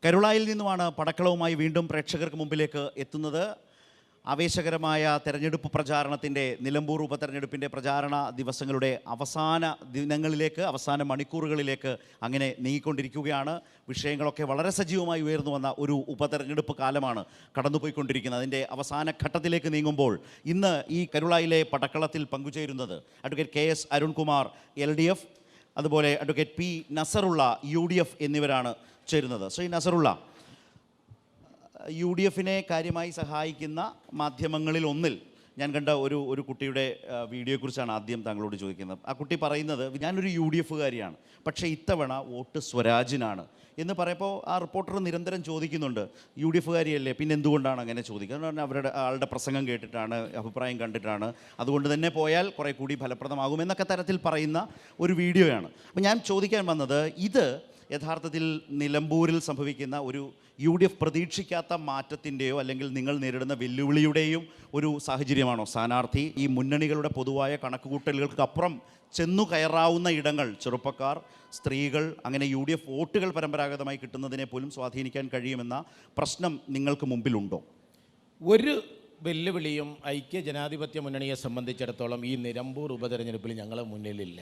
കരുളായിൽ നിന്നുമാണ് പടക്കളവുമായി വീണ്ടും പ്രേക്ഷകർക്ക് മുമ്പിലേക്ക് എത്തുന്നത്. ആവേശകരമായ തെരഞ്ഞെടുപ്പ് പ്രചാരണത്തിൻ്റെ നിലമ്പൂർ ഉപതെരഞ്ഞെടുപ്പിൻ്റെ പ്രചാരണ ദിവസങ്ങളുടെ അവസാന ദിനങ്ങളിലേക്ക്, അവസാന മണിക്കൂറുകളിലേക്ക് അങ്ങനെ നീങ്ങിക്കൊണ്ടിരിക്കുകയാണ്. വിഷയങ്ങളൊക്കെ വളരെ സജീവമായി ഉയർന്നു വന്ന ഒരു ഉപതെരഞ്ഞെടുപ്പ് കാലമാണ് കടന്നുപോയിക്കൊണ്ടിരിക്കുന്നത്. അതിൻ്റെ അവസാന ഘട്ടത്തിലേക്ക് നീങ്ങുമ്പോൾ ഇന്ന് ഈ കരുളായിലെ പടക്കളത്തിൽ പങ്കുചേരുന്നത് അഡ്വക്കേറ്റ് KS അരുൺകുമാർ LDF, അതുപോലെ അഡ്വക്കേറ്റ് P നസറുള്ള UDF എന്നിവരാണ് ചേരുന്നത്. ശ്രീ നസറുള്ള, UDFനെ കാര്യമായി സഹായിക്കുന്ന മാധ്യമങ്ങളിൽ ഒന്നിൽ ഞാൻ കണ്ട ഒരു കുട്ടിയുടെ വീഡിയോയെക്കുറിച്ചാണ് ആദ്യം താങ്കളോട് ചോദിക്കുന്നത്. ആ കുട്ടി പറയുന്നത്, ഞാനൊരു UDFകാരിയാണ്, പക്ഷേ ഇത്തവണ വോട്ട് സ്വരാജിനാണ് എന്ന് പറയുമ്പോൾ ആ റിപ്പോർട്ടർ നിരന്തരം ചോദിക്കുന്നുണ്ട്, UDFകാരിയല്ലേ, പിന്നെ എന്തുകൊണ്ടാണ് അങ്ങനെ ചോദിക്കുന്നത്? കാരണം അവരുടെ ആളുടെ പ്രസംഗം കേട്ടിട്ടാണ്, അഭിപ്രായം കണ്ടിട്ടാണ്, അതുകൊണ്ട് തന്നെ പോയാൽ കുറേ കൂടി ഫലപ്രദമാകും എന്നൊക്കെ തരത്തിൽ പറയുന്ന ഒരു വീഡിയോയാണ്. അപ്പോൾ ഞാൻ ചോദിക്കാൻ വന്നത്, ഇത് യഥാർത്ഥത്തിൽ നിലമ്പൂരിൽ സംഭവിക്കുന്ന ഒരു UDF പ്രതീക്ഷിക്കാത്ത മാറ്റത്തിൻ്റെയോ അല്ലെങ്കിൽ നിങ്ങൾ നേരിടുന്ന വെല്ലുവിളിയുടെയും ഒരു സാഹചര്യമാണോ? സ്ഥാനാർത്ഥി ഈ മുന്നണികളുടെ പൊതുവായ കണക്കുകൂട്ടലുകൾക്കപ്പുറം ചെന്നു കയറാവുന്ന ഇടങ്ങൾ, ചെറുപ്പക്കാർ, സ്ത്രീകൾ, അങ്ങനെ UDF വോട്ടുകൾ പരമ്പരാഗതമായി കിട്ടുന്നതിനെ പോലും സ്വാധീനിക്കാൻ കഴിയുമെന്ന പ്രശ്നം നിങ്ങൾക്ക് മുമ്പിലുണ്ടോ? ഒരു വെല്ലുവിളിയും ഐക്യ ജനാധിപത്യ മുന്നണിയെ സംബന്ധിച്ചിടത്തോളം ഈ നിലമ്പൂർ ഉപതെരഞ്ഞെടുപ്പിൽ ഞങ്ങളെ മുന്നിലില്ല.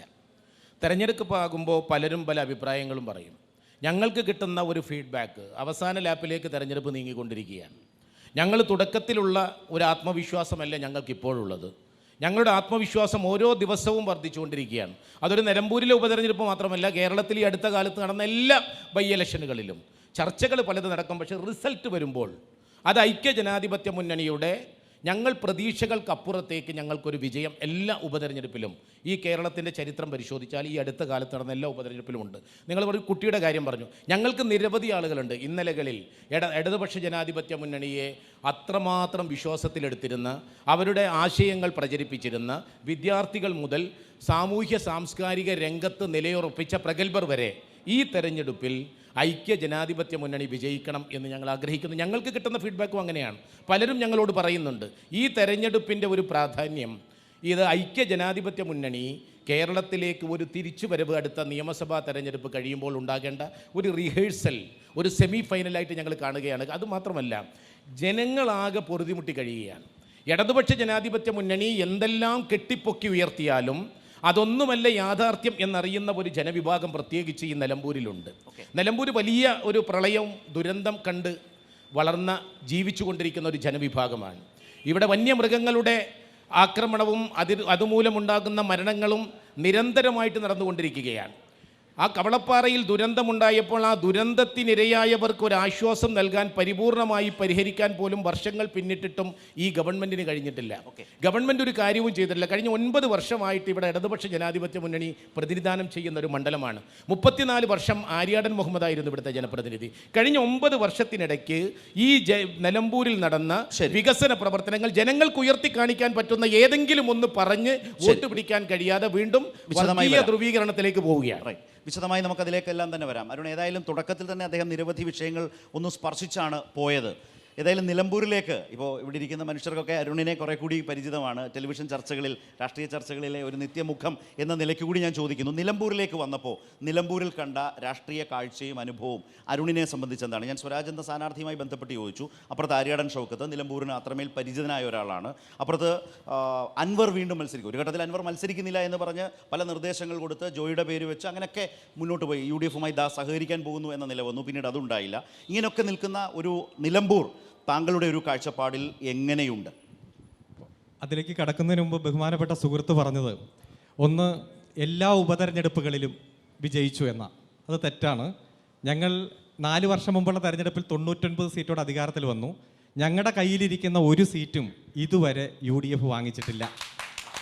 തെരഞ്ഞെടുപ്പ് ആകുമ്പോൾ പലരും പല അഭിപ്രായങ്ങളും പറയും. ഞങ്ങൾക്ക് കിട്ടുന്ന ഒരു ഫീഡ്ബാക്ക്, അവസാന ലാപ്പിലേക്ക് തെരഞ്ഞെടുപ്പ് നീങ്ങിക്കൊണ്ടിരിക്കുകയാണ്. ഞങ്ങൾ തുടക്കത്തിലുള്ള ഒരു ആത്മവിശ്വാസമല്ല ഞങ്ങൾക്കിപ്പോഴുള്ളത്. ഞങ്ങളുടെ ആത്മവിശ്വാസം ഓരോ ദിവസവും വർദ്ധിച്ചുകൊണ്ടിരിക്കുകയാണ്. അതൊരു നിലമ്പൂരിലെ ഉപതെരഞ്ഞെടുപ്പ് മാത്രമല്ല, കേരളത്തിൽ ഈ അടുത്ത കാലത്ത് നടന്ന എല്ലാ ബൈ ഇലക്ഷനുകളിലും ചർച്ചകൾ പലത് നടക്കും. പക്ഷേ റിസൾട്ട് വരുമ്പോൾ അത് ഐക്യ ജനാധിപത്യ മുന്നണിയുടെ ഞങ്ങൾ പ്രതീക്ഷകൾക്കപ്പുറത്തേക്ക് ഞങ്ങൾക്കൊരു വിജയം എല്ലാ ഉപതെരഞ്ഞെടുപ്പിലും ഈ കേരളത്തിൻ്റെ ചരിത്രം പരിശോധിച്ചാൽ ഈ അടുത്ത കാലത്ത് നടന്ന എല്ലാ ഉപതെരഞ്ഞെടുപ്പിലും ഉണ്ട്. നിങ്ങൾ ഒരു കുട്ടിയുടെ കാര്യം പറഞ്ഞു. ഞങ്ങൾക്ക് നിരവധി ആളുകളുണ്ട് ഇന്നലകളിൽ ഇടതുപക്ഷ ജനാധിപത്യ മുന്നണിയെ അത്രമാത്രം വിശ്വാസത്തിലെടുത്തിരുന്ന, അവരുടെ ആശയങ്ങൾ പ്രചരിപ്പിച്ചിരുന്ന വിദ്യാർത്ഥികൾ മുതൽ സാമൂഹ്യ സാംസ്കാരിക രംഗത്ത് നിലയുറപ്പിച്ച പ്രഗത്ഭർ വരെ ഈ തെരഞ്ഞെടുപ്പിൽ ഐക്യ ജനാധിപത്യ മുന്നണി വിജയിക്കണം എന്ന് ഞങ്ങൾ ആഗ്രഹിക്കുന്നു. ഞങ്ങൾക്ക് കിട്ടുന്ന ഫീഡ്ബാക്കും അങ്ങനെയാണ്. പലരും ഞങ്ങളോട് പറയുന്നുണ്ട്, ഈ തെരഞ്ഞെടുപ്പിൻ്റെ ഒരു പ്രാധാന്യം ഇത് ഐക്യ ജനാധിപത്യ മുന്നണി കേരളത്തിലേക്ക് ഒരു തിരിച്ചുവരവ് അടുത്ത നിയമസഭാ തെരഞ്ഞെടുപ്പ് കഴിയുമ്പോൾ ഉണ്ടാകേണ്ട ഒരു റിഹേഴ്സൽ, ഒരു സെമി ഫൈനലായിട്ട് ഞങ്ങൾ കാണുകയാണ്. അതുമാത്രമല്ല, ജനങ്ങളാകെ പൊറുതിമുട്ടി കഴിയുകയാണ്. ഇടതുപക്ഷ ജനാധിപത്യ മുന്നണി എന്തെല്ലാം കെട്ടിപ്പൊക്കി ഉയർത്തിയാലും അതൊന്നുമല്ല യാഥാർത്ഥ്യം എന്നറിയുന്ന ഒരു ജനവിഭാഗം പ്രത്യേകിച്ച് ഈ നിലമ്പൂരിലുണ്ട്. നിലമ്പൂർ വലിയ ഒരു പ്രളയവും ദുരന്തം കണ്ട് വളർന്ന ജീവിച്ചു കൊണ്ടിരിക്കുന്ന ഒരു ജനവിഭാഗമാണ്. ഇവിടെ വന്യമൃഗങ്ങളുടെ ആക്രമണവും അതുമൂലമുണ്ടാകുന്ന മരണങ്ങളും നിരന്തരമായിട്ട് നടന്നുകൊണ്ടിരിക്കുകയാണ്. ആ കവളപ്പാറയിൽ ദുരന്തമുണ്ടായപ്പോൾ ആ ദുരന്തത്തിനിരയായവർക്ക് ഒരു ആശ്വാസം നൽകാൻ, പരിപൂർണമായി പരിഹരിക്കാൻ പോലും വർഷങ്ങൾ പിന്നിട്ടിട്ടും ഈ ഗവൺമെൻറ്റിന് കഴിഞ്ഞിട്ടില്ല. ഗവൺമെൻറ് ഒരു കാര്യവും ചെയ്തിട്ടില്ല. കഴിഞ്ഞ 9 വർഷമായിട്ട് ഇവിടെ ഇടതുപക്ഷ ജനാധിപത്യ മുന്നണി പ്രതിനിധാനം ചെയ്യുന്ന ഒരു മണ്ഡലമാണ്. 34 വർഷം ആര്യാടൻ മുഹമ്മദ് ആയിരുന്നു ഇവിടുത്തെ ജനപ്രതിനിധി. കഴിഞ്ഞ 9 വർഷത്തിനിടയ്ക്ക് ഈ നിലമ്പൂരിൽ നടന്ന വികസന പ്രവർത്തനങ്ങൾ ജനങ്ങൾക്ക് ഉയർത്തി കാണിക്കാൻ പറ്റുന്ന ഏതെങ്കിലും ഒന്ന് പറഞ്ഞ് വോട്ട് പിടിക്കാൻ കഴിയാതെ വീണ്ടും വർഗീയ ധ്രുവീകരണത്തിലേക്ക് പോവുകയാണ്. വിശദമായി നമുക്കതിലേക്കെല്ലാം തന്നെ വരാം. അരുൺ, ഏതായാലും തുടക്കത്തിൽ തന്നെ അദ്ദേഹം നിരവധി വിഷയങ്ങൾ ഒന്ന് സ്പർശിച്ചാണ് പോയത്. ഏതായാലും നിലമ്പൂരിലേക്ക്, ഇപ്പോൾ ഇവിടെ ഇരിക്കുന്ന മനുഷ്യർക്കൊക്കെ അരുണിനെ കുറേ കൂടി പരിചിതമാണ്. ടെലിവിഷൻ ചർച്ചകളിൽ, രാഷ്ട്രീയ ചർച്ചകളിലെ ഒരു നിത്യമുഖം എന്ന നിലയ്ക്ക് കൂടി ഞാൻ ചോദിക്കുന്നു, നിലമ്പൂരിലേക്ക് വന്നപ്പോൾ നിലമ്പൂരിൽ കണ്ട രാഷ്ട്രീയ കാഴ്ചയും അനുഭവവും അരുണിനെ സംബന്ധിച്ച് എന്താണ്? ഞാൻ സ്വരാജ് എന്ന സ്ഥാനാർത്ഥിയുമായി ബന്ധപ്പെട്ട് ചോദിച്ചു. അപ്പുറത്ത് ആര്യാടൻ ഷൗക്കത്ത് നിലമ്പൂരിന് അത്രമേൽ പരിചിതനായ ഒരാളാണ്. അപ്പുറത്ത് അൻവർ വീണ്ടും മത്സരിക്കും. ഒരു ഘട്ടത്തിൽ അൻവർ മത്സരിക്കുന്നില്ല എന്ന് പറഞ്ഞ് പല നിർദ്ദേശങ്ങൾ കൊടുത്ത് ജോയിയുടെ പേര് വെച്ച് അങ്ങനെയൊക്കെ മുന്നോട്ട് പോയി. UDFുമായി സഹകരിക്കാൻ പോകുന്നു എന്ന നില വന്നു. പിന്നീട് അതുണ്ടായില്ല. ഇങ്ങനെയൊക്കെ നിൽക്കുന്ന ഒരു നിലമ്പൂർ താങ്കളുടെ ഒരു കാഴ്ചപ്പാടിൽ എങ്ങനെയുണ്ട്? അതിലേക്ക് കടക്കുന്നതിന് മുമ്പ് ബഹുമാനപ്പെട്ട സുഹൃത്ത് പറഞ്ഞത്, ഒന്ന്, എല്ലാ ഉപതെരഞ്ഞെടുപ്പുകളിലും വിജയിച്ചു എന്ന, അത് തെറ്റാണ്. ഞങ്ങൾ 4 വർഷം മുമ്പുള്ള തെരഞ്ഞെടുപ്പിൽ 99 സീറ്റോടെ അധികാരത്തിൽ വന്നു. ഞങ്ങളുടെ കയ്യിലിരിക്കുന്ന ഒരു സീറ്റും ഇതുവരെ UDF വാങ്ങിച്ചിട്ടില്ല.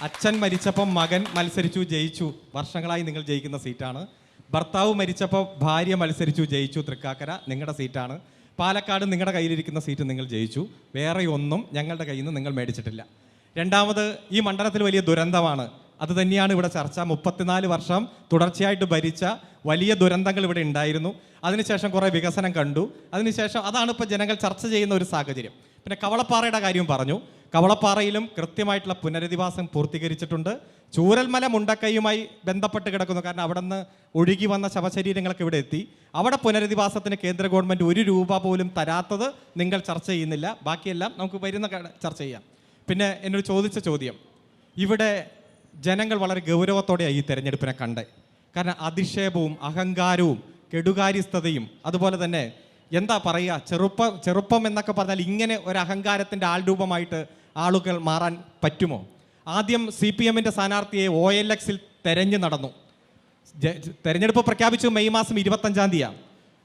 അച്ഛൻ മരിച്ചപ്പം മകൻ മത്സരിച്ചു, ജയിച്ചു. വർഷങ്ങളായി നിങ്ങൾ ജയിക്കുന്ന സീറ്റാണ്. ഭർത്താവ് മരിച്ചപ്പോൾ ഭാര്യ മത്സരിച്ചു, ജയിച്ചു. തൃക്കാക്കര നിങ്ങളുടെ സീറ്റാണ്. പാലക്കാട് നിങ്ങളുടെ കയ്യിലിരിക്കുന്ന സീറ്റ് നിങ്ങൾ ജയിച്ചു. വേറെ ഒന്നും ഞങ്ങളുടെ കയ്യിൽ നിന്ന് നിങ്ങൾ മേടിച്ചിട്ടില്ല. രണ്ടാമത്, ഈ മണ്ഡലത്തിൽ വലിയ ദുരന്തമാണ്. അത് തന്നെയാണ് ഇവിടെ ചർച്ച. 34 വർഷം തുടർച്ചയായിട്ട് ഭരിച്ച വലിയ ദുരന്തങ്ങൾ ഇവിടെ ഉണ്ടായിരുന്നു. അതിനുശേഷം കുറേ വികസനം കണ്ടു. അതിനുശേഷം അതാണ് ഇപ്പോൾ ജനങ്ങൾ ചർച്ച ചെയ്യുന്ന ഒരു സാഹചര്യം. പിന്നെ കവളപ്പാറയുടെ കാര്യം പറഞ്ഞു. കവളപ്പാറയിലും കൃത്യമായിട്ടുള്ള പുനരധിവാസം പൂർത്തീകരിച്ചിട്ടുണ്ട്. ചൂരൽമല മുണ്ടക്കൈയുമായി ബന്ധപ്പെട്ട് കിടക്കുന്നു. കാരണം അവിടെ നിന്ന് ഒഴുകി വന്ന ശവശരീരങ്ങളൊക്കെ ഇവിടെ എത്തി. അവിടെ പുനരധിവാസത്തിന് കേന്ദ്ര ഗവൺമെൻറ് 1 രൂപ പോലും തരാത്തത് നിങ്ങൾ ചർച്ച ചെയ്യുന്നില്ല. ബാക്കിയെല്ലാം നമുക്ക് വരുന്ന ചർച്ച ചെയ്യാം. പിന്നെ എന്നോട് ചോദിച്ച ചോദ്യം, ഇവിടെ ജനങ്ങൾ വളരെ ഗൗരവത്തോടെയാണ് ഈ തെരഞ്ഞെടുപ്പിനെ കണ്ടത്. കാരണം അധിക്ഷേപവും അഹങ്കാരവും കെടുകാര്യസ്ഥതയും അതുപോലെ തന്നെ എന്താ പറയുക, ചെറുപ്പം എന്നൊക്കെ പറഞ്ഞാൽ ഇങ്ങനെ ഒരു അഹങ്കാരത്തിൻ്റെ ആൾരൂപമായിട്ട് ആളുകൾ മാറാൻ പറ്റുമോ? ആദ്യം CPM-ൻ്റെ സ്ഥാനാർത്ഥിയെ OLX-ൽ തെരഞ്ഞു നടന്നു. തെരഞ്ഞെടുപ്പ് പ്രഖ്യാപിച്ചു മെയ് മാസം 25-ാം തീയതിയാണ്.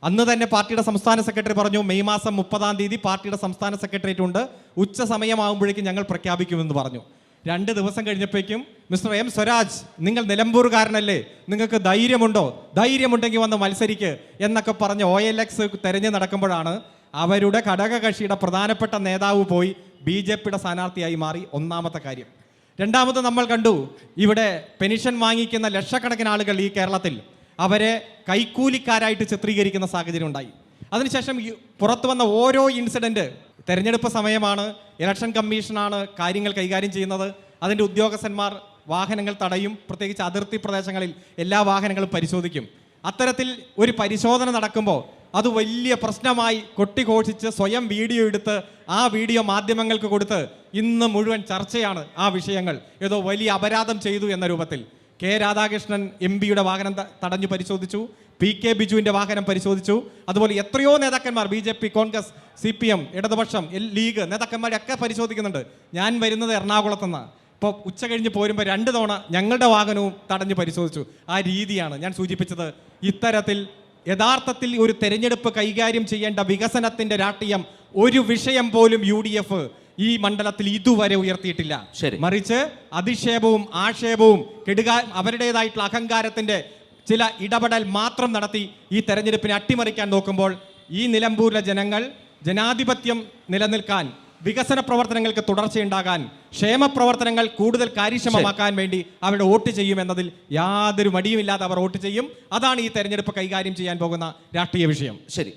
അന്ന് തന്നെ പാർട്ടിയുടെ സംസ്ഥാന സെക്രട്ടറി പറഞ്ഞു മെയ് മാസം 30-ാം തീയതി പാർട്ടിയുടെ സംസ്ഥാന സെക്രട്ടേറിയറ്റ് ഉണ്ട്, ഉച്ച സമയമാകുമ്പോഴേക്കും ഞങ്ങൾ പ്രഖ്യാപിക്കുമെന്ന് പറഞ്ഞു. 2 ദിവസം കഴിഞ്ഞപ്പോഴേക്കും മിസ്റ്റർ M. സ്വരാജ്, നിങ്ങൾ നിലമ്പൂർകാരനല്ലേ, നിങ്ങൾക്ക് ധൈര്യമുണ്ടോ, ധൈര്യമുണ്ടെങ്കിൽ വന്ന് മത്സരിക്ക് എന്നൊക്കെ പറഞ്ഞ് OLX തെരഞ്ഞു നടക്കുമ്പോഴാണ് അവരുടെ ഘടകകക്ഷിയുടെ പ്രധാനപ്പെട്ട നേതാവ് പോയി BJP-യുടെ സ്ഥാനാർത്ഥിയായി മാറി. ഒന്നാമത്തെ കാര്യം. രണ്ടാമത് നമ്മൾ കണ്ടു, ഇവിടെ പെൻഷൻ വാങ്ങിക്കുന്ന ലക്ഷക്കണക്കിന് ആളുകൾ ഈ കേരളത്തിൽ അവരെ കൈക്കൂലിക്കാരായിട്ട് ചിത്രീകരിക്കുന്ന സാഹചര്യം ഉണ്ടായി. അതിനുശേഷം പുറത്തു വന്ന ഓരോ ഇൻസിഡൻറ്റ്, തെരഞ്ഞെടുപ്പ് സമയമാണ്, ഇലക്ഷൻ കമ്മീഷനാണ് കാര്യങ്ങൾ കൈകാര്യം ചെയ്യുന്നത്, അതിൻ്റെ ഉദ്യോഗസ്ഥന്മാർ വാഹനങ്ങൾ തടയും, പ്രത്യേകിച്ച് അതിർത്തി പ്രദേശങ്ങളിൽ എല്ലാ വാഹനങ്ങളും പരിശോധിക്കും. അത്തരത്തിൽ ഒരു പരിശോധന നടക്കുമ്പോൾ അത് വലിയ പ്രശ്നമായി കൊട്ടിഘോഷിച്ച് സ്വയം വീഡിയോ എടുത്ത് ആ വീഡിയോ മാധ്യമങ്ങൾക്ക് കൊടുത്ത് ഇന്ന് മുഴുവൻ ചർച്ചയാണ് ആ വിഷയങ്ങൾ. ഏതോ വലിയ അപരാധം ചെയ്തു എന്ന രൂപത്തിൽ. കെ രാധാകൃഷ്ണൻ MP-യുടെ വാഹനം തടഞ്ഞു പരിശോധിച്ചു, PK ബിജുവിൻ്റെ വാഹനം പരിശോധിച്ചു. അതുപോലെ എത്രയോ നേതാക്കന്മാർ BJP, കോൺഗ്രസ്, CPM, ഇടതുപക്ഷം, ലീഗ് നേതാക്കന്മാരൊക്കെ പരിശോധിക്കുന്നുണ്ട്. ഞാൻ വരുന്നത് എറണാകുളത്തുനിന്ന്. ഇപ്പോൾ ഉച്ച കഴിഞ്ഞ് പോരുമ്പോൾ 2 തവണ ഞങ്ങളുടെ വാഹനവും തടഞ്ഞു പരിശോധിച്ചു. ആ രീതിയാണ് ഞാൻ സൂചിപ്പിച്ചത്. ഇത്തരത്തിൽ യഥാർത്ഥത്തിൽ ഒരു തെരഞ്ഞെടുപ്പ് കൈകാര്യം ചെയ്യേണ്ട വികസനത്തിൻ്റെ രാഷ്ട്രീയം ഒരു വിഷയം പോലും UDF ഈ മണ്ഡലത്തിൽ ഇതുവരെ ഉയർത്തിയിട്ടില്ല. മറിച്ച് അധിക്ഷേപവും ആക്ഷേപവും അവരുടേതായിട്ടുള്ള അഹങ്കാരത്തിൻ്റെ ചില ഇടപെടൽ മാത്രം നടത്തി ഈ തെരഞ്ഞെടുപ്പിനെ അട്ടിമറിക്കാൻ നോക്കുമ്പോൾ ഈ നിലമ്പൂരിലെ ജനങ്ങൾ ജനാധിപത്യം നിലനിൽക്കാൻ, വികസന പ്രവർത്തനങ്ങൾക്ക് തുടർച്ചയുണ്ടാകാൻ, ക്ഷേമ പ്രവർത്തനങ്ങൾ കൂടുതൽ കാര്യക്ഷമമാക്കാൻ വേണ്ടി അവരുടെ വോട്ട് ചെയ്യുമെന്നതിൽ യാതൊരു മടിയുമില്ലാതെ അവർ വോട്ട് ചെയ്യും. അതാണ് ഈ തെരഞ്ഞെടുപ്പ് കൈകാര്യം ചെയ്യാൻ പോകുന്ന രാഷ്ട്രീയ വിഷയം. ശരി.